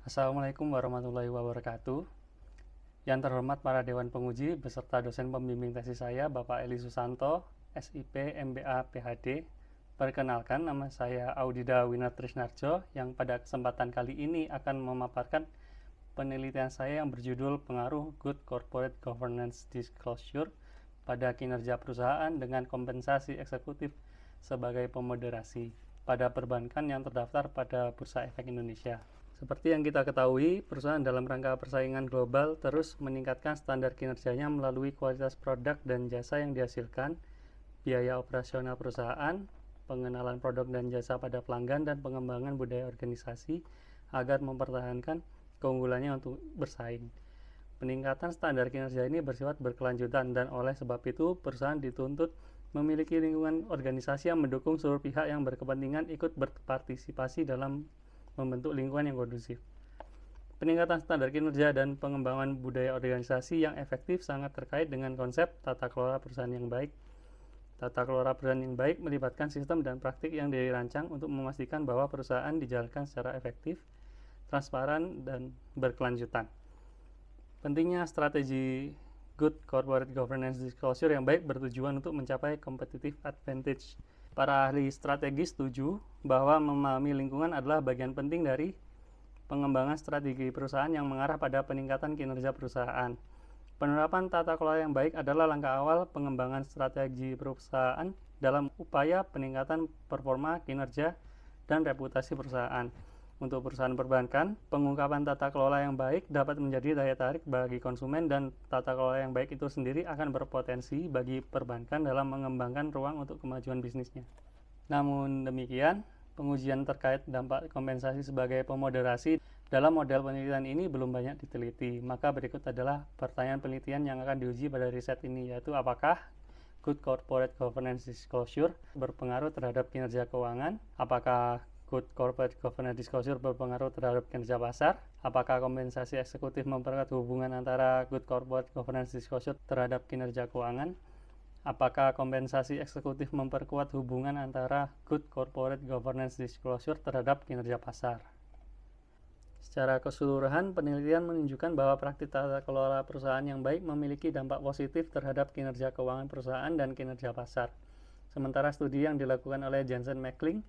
Assalamualaikum warahmatullahi wabarakatuh. Yang terhormat para Dewan Penguji beserta dosen pembimbing tesis saya, Bapak Eli Susanto, SIP, MBA, PhD. Perkenalkan, nama saya Audida Winatrisnarjo yang pada kesempatan kali ini akan memaparkan penelitian saya yang berjudul Pengaruh Good Corporate Governance Disclosure pada kinerja perusahaan dengan kompensasi eksekutif sebagai pemoderasi pada perbankan yang terdaftar pada Bursa Efek Indonesia. Seperti yang kita ketahui, perusahaan dalam rangka persaingan global terus meningkatkan standar kinerjanya melalui kualitas produk dan jasa yang dihasilkan, biaya operasional perusahaan, pengenalan produk dan jasa pada pelanggan, dan pengembangan budaya organisasi agar mempertahankan keunggulannya untuk bersaing. Peningkatan standar kinerja ini bersifat berkelanjutan dan oleh sebab itu perusahaan dituntut memiliki lingkungan organisasi yang mendukung seluruh pihak yang berkepentingan ikut berpartisipasi dalam membentuk lingkungan yang kondusif. Peningkatan standar kinerja dan pengembangan budaya organisasi yang efektif sangat terkait dengan konsep tata kelola perusahaan yang baik. Tata kelola perusahaan yang baik melibatkan sistem dan praktik yang dirancang untuk memastikan bahwa perusahaan dijalankan secara efektif, transparan, dan berkelanjutan. Pentingnya strategi Good Corporate Governance Disclosure yang baik bertujuan untuk mencapai competitive advantage. Para ahli strategi setuju bahwa memahami lingkungan adalah bagian penting dari pengembangan strategi perusahaan yang mengarah pada peningkatan kinerja perusahaan. Penerapan tata kelola yang baik adalah langkah awal pengembangan strategi perusahaan dalam upaya peningkatan performa, kinerja, dan reputasi perusahaan. Untuk perusahaan perbankan, pengungkapan tata kelola yang baik dapat menjadi daya tarik bagi konsumen dan tata kelola yang baik itu sendiri akan berpotensi bagi perbankan dalam mengembangkan ruang untuk kemajuan bisnisnya. Namun demikian, pengujian terkait dampak kompensasi sebagai pemoderasi dalam model penelitian ini belum banyak diteliti. Maka berikut adalah pertanyaan penelitian yang akan diuji pada riset ini, yaitu apakah Good Corporate Governance Disclosure berpengaruh terhadap kinerja keuangan? Apakah Good Corporate Governance Disclosure berpengaruh terhadap kinerja pasar? Apakah kompensasi eksekutif memperkuat hubungan antara Good Corporate Governance Disclosure terhadap kinerja keuangan? Apakah kompensasi eksekutif memperkuat hubungan antara Good Corporate Governance Disclosure terhadap kinerja pasar? Secara keseluruhan, penelitian menunjukkan bahwa praktik tata kelola perusahaan yang baik memiliki dampak positif terhadap kinerja keuangan perusahaan dan kinerja pasar. Sementara studi yang dilakukan oleh Jansen McLean,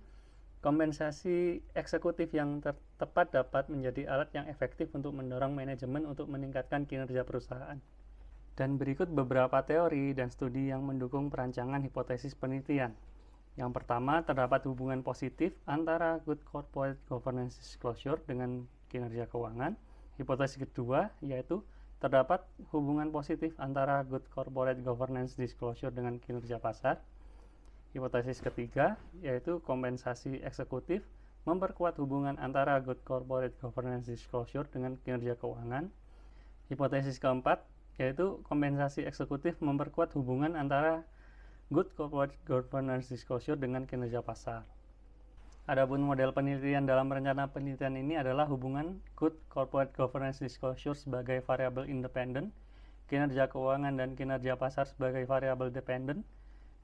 kompensasi eksekutif yang tepat dapat menjadi alat yang efektif untuk mendorong manajemen untuk meningkatkan kinerja perusahaan. Dan berikut beberapa teori dan studi yang mendukung perancangan hipotesis penelitian. Yang pertama, terdapat hubungan positif antara Good Corporate Governance Disclosure dengan kinerja keuangan. Hipotesis kedua, yaitu terdapat hubungan positif antara Good Corporate Governance Disclosure dengan kinerja pasar. Hipotesis ketiga, yaitu kompensasi eksekutif memperkuat hubungan antara Good Corporate Governance Disclosure dengan kinerja keuangan. Hipotesis keempat, yaitu kompensasi eksekutif memperkuat hubungan antara Good Corporate Governance Disclosure dengan kinerja pasar. Adapun model penelitian dalam rencana penelitian ini adalah hubungan Good Corporate Governance Disclosure sebagai variabel independen, kinerja keuangan dan kinerja pasar sebagai variabel dependen,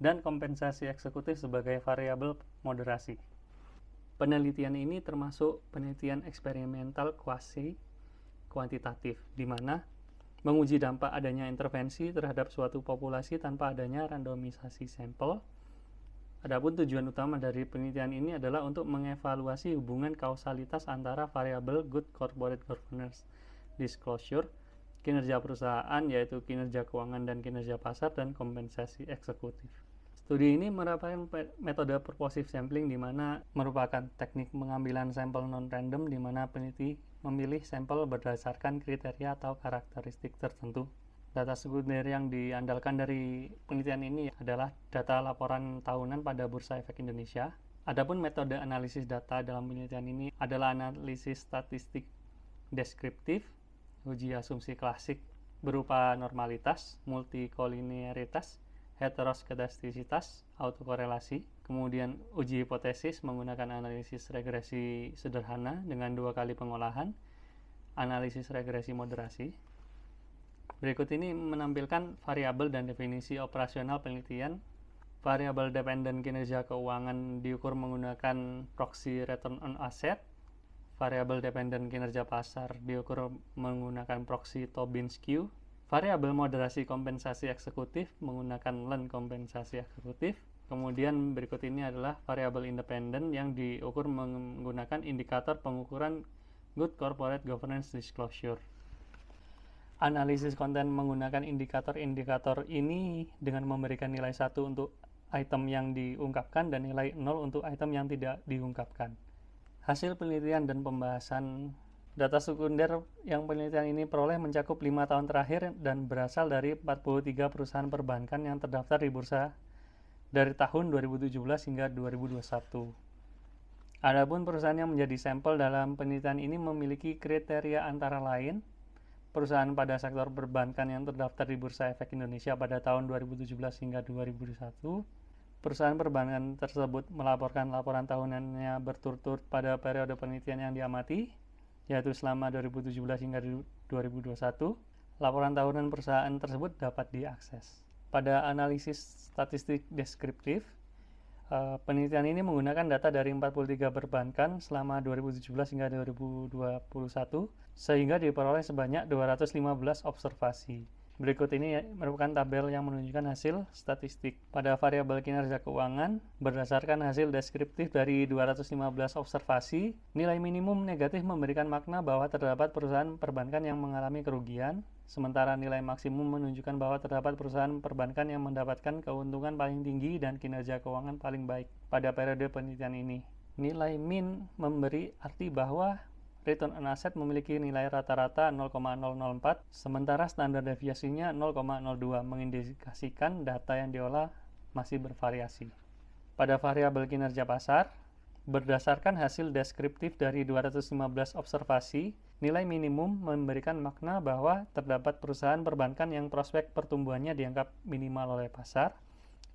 dan kompensasi eksekutif sebagai variabel moderasi. Penelitian ini termasuk penelitian eksperimental kuasi kuantitatif, di mana menguji dampak adanya intervensi terhadap suatu populasi tanpa adanya randomisasi sampel. Adapun tujuan utama dari penelitian ini adalah untuk mengevaluasi hubungan kausalitas antara variabel Good Corporate Governance Disclosure, kinerja perusahaan yaitu kinerja keuangan dan kinerja pasar, dan kompensasi eksekutif. Studi ini merupakan metode purposive sampling, di mana merupakan teknik pengambilan sampel non-random di mana peneliti memilih sampel berdasarkan kriteria atau karakteristik tertentu. Data sekunder yang diandalkan dari penelitian ini adalah data laporan tahunan pada Bursa Efek Indonesia. Adapun metode analisis data dalam penelitian ini adalah analisis statistik deskriptif, uji asumsi klasik berupa normalitas, multikolinearitas, heteroskedastisitas, autokorelasi, kemudian uji hipotesis menggunakan analisis regresi sederhana dengan 2 kali pengolahan, analisis regresi moderasi. Berikut ini menampilkan variabel dan definisi operasional penelitian. Variabel dependen kinerja keuangan diukur menggunakan proxy return on asset. variabel dependen kinerja pasar diukur menggunakan proxy Tobin skew, variabel moderasi kompensasi eksekutif menggunakan lens kompensasi eksekutif. Kemudian berikut ini adalah variabel independen yang diukur menggunakan indikator pengukuran Good Corporate Governance Disclosure. Analisis konten menggunakan indikator-indikator ini dengan memberikan nilai 1 untuk item yang diungkapkan dan nilai 0 untuk item yang tidak diungkapkan. Hasil penelitian dan pembahasan data sekunder yang penelitian ini peroleh mencakup 5 tahun terakhir dan berasal dari 43 perusahaan perbankan yang terdaftar di bursa dari tahun 2017 hingga 2021. Adapun perusahaan yang menjadi sampel dalam penelitian ini memiliki kriteria antara lain perusahaan pada sektor perbankan yang terdaftar di Bursa Efek Indonesia pada tahun 2017 hingga 2021. Perusahaan perbankan tersebut melaporkan laporan tahunannya berturut-turut pada periode penelitian yang diamati, yaitu selama 2017 hingga 2021. Laporan tahunan perusahaan tersebut dapat diakses. Pada analisis statistik deskriptif, penelitian ini menggunakan data dari 43 perbankan selama 2017 hingga 2021, sehingga diperoleh sebanyak 215 observasi. Berikut ini merupakan tabel yang menunjukkan hasil statistik. Pada variabel kinerja keuangan, berdasarkan hasil deskriptif dari 215 observasi, nilai minimum negatif memberikan makna bahwa terdapat perusahaan perbankan yang mengalami kerugian, sementara nilai maksimum menunjukkan bahwa terdapat perusahaan perbankan yang mendapatkan keuntungan paling tinggi dan kinerja keuangan paling baik pada periode penelitian ini. Nilai min memberi arti bahwa return on asset memiliki nilai rata-rata 0,004, sementara standar deviasinya 0,02, mengindikasikan data yang diolah masih bervariasi. Pada variabel kinerja pasar, berdasarkan hasil deskriptif dari 215 observasi, nilai minimum memberikan makna bahwa terdapat perusahaan perbankan yang prospek pertumbuhannya dianggap minimal oleh pasar,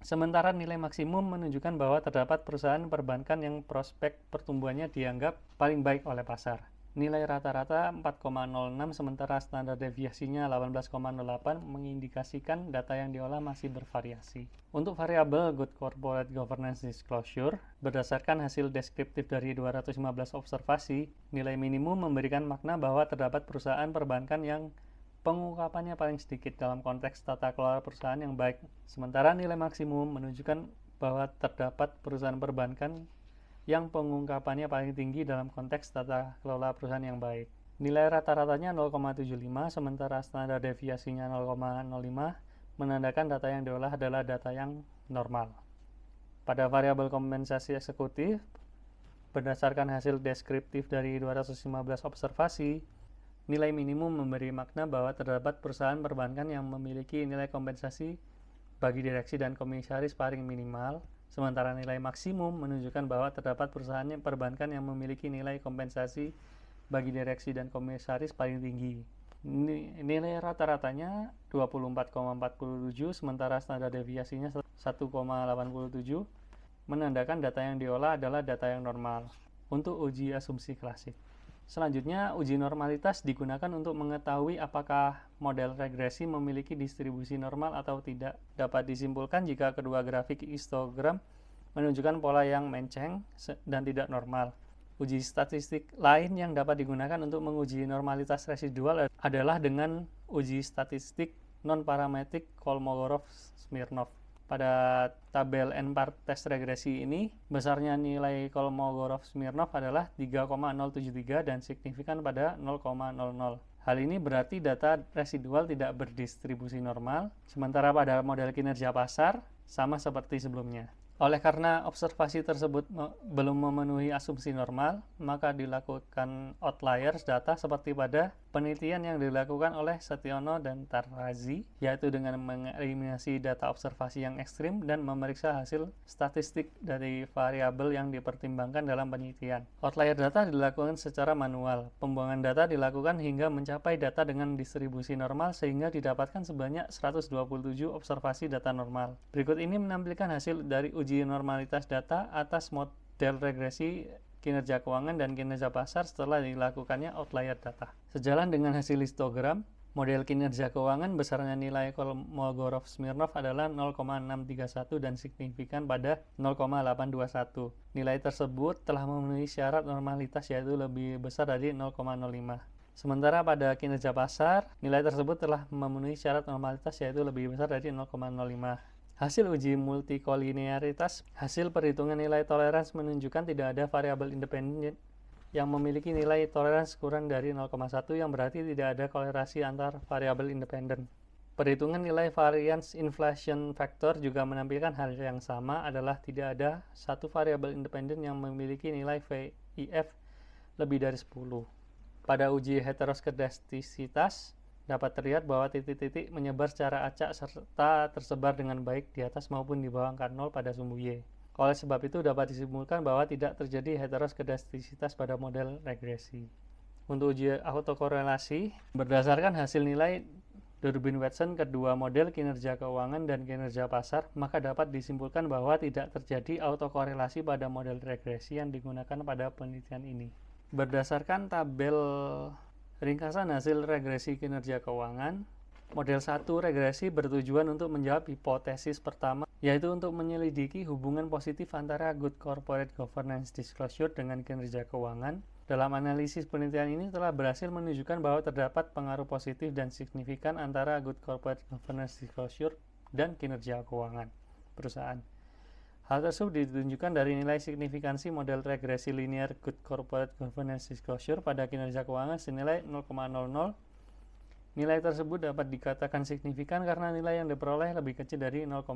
sementara nilai maksimum menunjukkan bahwa terdapat perusahaan perbankan yang prospek pertumbuhannya dianggap paling baik oleh pasar. Nilai rata-rata 4,06 sementara standar deviasinya 18,08 mengindikasikan data yang diolah masih bervariasi. Untuk variabel Good Corporate Governance Disclosure, berdasarkan hasil deskriptif dari 215 observasi, nilai minimum memberikan makna bahwa terdapat perusahaan perbankan yang pengungkapannya paling sedikit dalam konteks tata kelola perusahaan yang baik, sementara nilai maksimum menunjukkan bahwa terdapat perusahaan perbankan yang pengungkapannya paling tinggi dalam konteks tata kelola perusahaan yang baik. Nilai rata-ratanya 0,75, sementara standar deviasinya 0,05, menandakan data yang diolah adalah data yang normal. Pada variabel kompensasi eksekutif, berdasarkan hasil deskriptif dari 215 observasi, nilai minimum memberi makna bahwa terdapat perusahaan perbankan yang memiliki nilai kompensasi bagi direksi dan komisaris paling minimal, sementara nilai maksimum menunjukkan bahwa terdapat perusahaan perbankan yang memiliki nilai kompensasi bagi direksi dan komisaris paling tinggi. Nilai rata-ratanya 24,47, sementara standar deviasinya 1,87, menandakan data yang diolah adalah data yang normal. Untuk uji asumsi klasik. Selanjutnya, uji normalitas digunakan untuk mengetahui apakah model regresi memiliki distribusi normal atau tidak. Dapat disimpulkan jika kedua grafik histogram menunjukkan pola yang menceng dan tidak normal. Uji statistik lain yang dapat digunakan untuk menguji normalitas residual adalah dengan uji statistik non-parametrik Kolmogorov-Smirnov. Pada tabel N-par tes regresi ini, besarnya nilai Kolmogorov-Smirnov adalah 3,073 dan signifikan pada 0,00. Hal ini berarti data residual tidak berdistribusi normal, sementara pada model kinerja pasar sama seperti sebelumnya. Oleh karena observasi tersebut belum memenuhi asumsi normal, maka dilakukan outliers data seperti pada penelitian yang dilakukan oleh Setiono dan Tarrazi, yaitu dengan mengeliminasi data observasi yang ekstrim dan memeriksa hasil statistik dari variabel yang dipertimbangkan dalam penelitian. Outlier data dilakukan secara manual. Pembuangan data dilakukan hingga mencapai data dengan distribusi normal sehingga didapatkan sebanyak 127 observasi data normal. Berikut ini menampilkan hasil dari uji normalitas data atas model regresi kinerja keuangan dan kinerja pasar setelah dilakukannya outlier data. Sejalan dengan hasil histogram, Model kinerja keuangan besarnya nilai Kolmogorov-Smirnov adalah 0,631 dan signifikan pada 0,821. Nilai tersebut telah memenuhi syarat normalitas yaitu lebih besar dari 0,05. Sementara pada kinerja pasar, nilai tersebut telah memenuhi syarat normalitas yaitu lebih besar dari 0,05. Hasil uji multikolinearitas, hasil perhitungan nilai toleransi menunjukkan tidak ada variabel independen yang memiliki nilai toleransi kurang dari 0,1 yang berarti tidak ada kolerasi antar variabel independen. Perhitungan nilai variance inflation factor juga menampilkan hal yang sama adalah tidak ada satu variabel independen yang memiliki nilai VIF lebih dari 10. Pada uji heteroskedastisitas, dapat terlihat bahwa titik-titik menyebar secara acak serta tersebar dengan baik di atas maupun di bawah angka 0 pada sumbu Y. Oleh sebab itu dapat disimpulkan bahwa tidak terjadi heteroskedastisitas pada model regresi. Untuk uji autokorelasi, berdasarkan hasil nilai Durbin-Watson kedua model kinerja keuangan dan kinerja pasar, maka dapat disimpulkan bahwa tidak terjadi autokorelasi pada model regresi yang digunakan pada penelitian ini. Berdasarkan tabel ringkasan hasil regresi kinerja keuangan, model 1 regresi bertujuan untuk menjawab hipotesis pertama, yaitu untuk menyelidiki hubungan positif antara good corporate governance disclosure dengan kinerja keuangan. Dalam analisis penelitian ini telah berhasil menunjukkan bahwa terdapat pengaruh positif dan signifikan antara good corporate governance disclosure dan kinerja keuangan perusahaan. Hal tersebut ditunjukkan dari nilai signifikansi model regresi linear good corporate governance disclosure pada kinerja keuangan senilai 0,00. Nilai tersebut dapat dikatakan signifikan karena nilai yang diperoleh lebih kecil dari 0,05.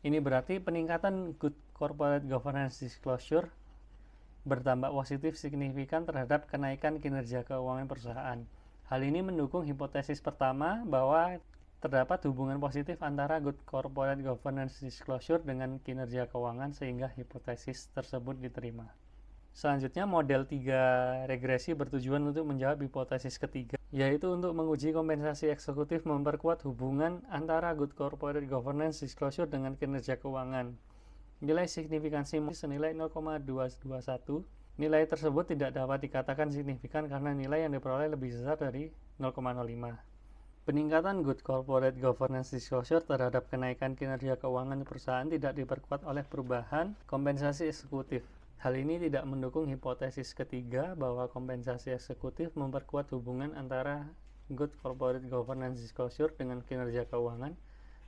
Ini berarti peningkatan good corporate governance disclosure bertambah positif signifikan terhadap kenaikan kinerja keuangan perusahaan. Hal ini mendukung hipotesis pertama bahwa terdapat hubungan positif antara good corporate governance disclosure dengan kinerja keuangan sehingga hipotesis tersebut diterima. Selanjutnya, model 3 regresi bertujuan untuk menjawab hipotesis ketiga, yaitu untuk menguji kompensasi eksekutif memperkuat hubungan antara good corporate governance disclosure dengan kinerja keuangan. Nilai signifikansi senilai 0,221. Nilai tersebut tidak dapat dikatakan signifikan karena nilai yang diperoleh lebih besar dari 0,05. Peningkatan good corporate governance disclosure terhadap kenaikan kinerja keuangan perusahaan tidak diperkuat oleh perubahan kompensasi eksekutif. Hal ini tidak mendukung hipotesis ketiga bahwa kompensasi eksekutif memperkuat hubungan antara good corporate governance disclosure dengan kinerja keuangan,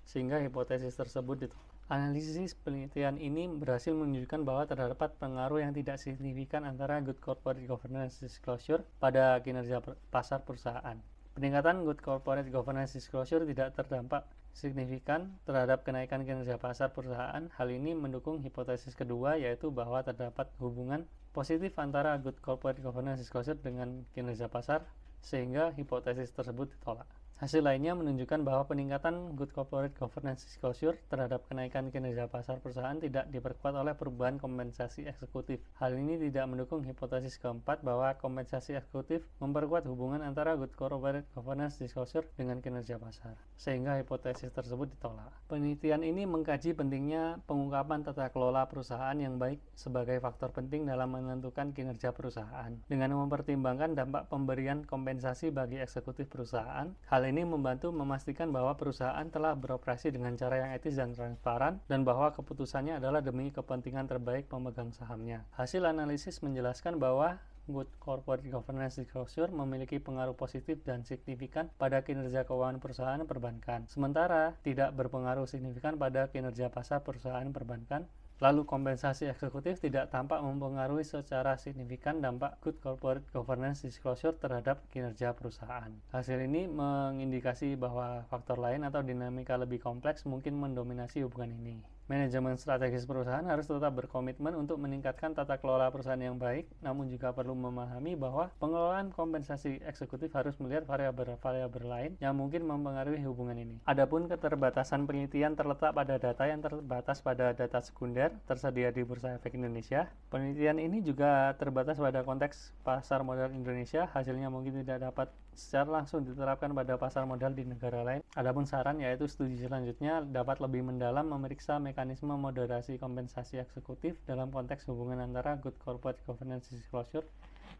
sehingga hipotesis tersebut ditolak. Analisis penelitian ini berhasil menunjukkan bahwa terdapat pengaruh yang tidak signifikan antara good corporate governance disclosure pada kinerja pasar perusahaan. Peningkatan good corporate governance disclosure tidak terdampak signifikan terhadap kenaikan kinerja pasar perusahaan. Hal ini mendukung hipotesis kedua, yaitu bahwa terdapat hubungan positif antara good corporate governance disclosure dengan kinerja pasar, sehingga hipotesis tersebut ditolak. Hasil lainnya menunjukkan bahwa peningkatan good corporate governance disclosure terhadap kenaikan kinerja pasar perusahaan tidak diperkuat oleh perubahan kompensasi eksekutif. Hal ini tidak mendukung hipotesis keempat bahwa kompensasi eksekutif memperkuat hubungan antara good corporate governance disclosure dengan kinerja pasar, sehingga hipotesis tersebut ditolak. Penelitian ini mengkaji pentingnya pengungkapan tata kelola perusahaan yang baik sebagai faktor penting dalam menentukan kinerja perusahaan. Dengan mempertimbangkan dampak pemberian kompensasi bagi eksekutif perusahaan, hal ini membantu memastikan bahwa perusahaan telah beroperasi dengan cara yang etis dan transparan, dan bahwa keputusannya adalah demi kepentingan terbaik pemegang sahamnya. Hasil analisis menjelaskan bahwa good corporate governance disclosure memiliki pengaruh positif dan signifikan pada kinerja keuangan perusahaan perbankan, sementara tidak berpengaruh signifikan pada kinerja pasar perusahaan perbankan. Lalu kompensasi eksekutif tidak tampak mempengaruhi secara signifikan dampak good corporate governance disclosure terhadap kinerja perusahaan. Hasil ini mengindikasi bahwa faktor lain atau dinamika lebih kompleks mungkin mendominasi hubungan ini. Manajemen strategis perusahaan harus tetap berkomitmen untuk meningkatkan tata kelola perusahaan yang baik, namun juga perlu memahami bahwa pengelolaan kompensasi eksekutif harus melihat variabel-variabel lain yang mungkin mempengaruhi hubungan ini. Adapun keterbatasan penelitian terletak pada data yang terbatas pada data sekunder tersedia di Bursa Efek Indonesia. Penelitian ini juga terbatas pada konteks pasar modal Indonesia, hasilnya mungkin tidak dapat secara langsung diterapkan pada pasar modal di negara lain. Adapun saran yaitu studi selanjutnya dapat lebih mendalam memeriksa mekanisme moderasi kompensasi eksekutif dalam konteks hubungan antara good corporate governance disclosure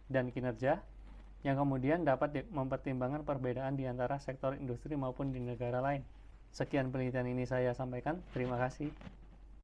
dan kinerja, yang kemudian dapat mempertimbangkan perbedaan di antara sektor industri maupun di negara lain. Sekian penelitian ini saya sampaikan. Terima kasih.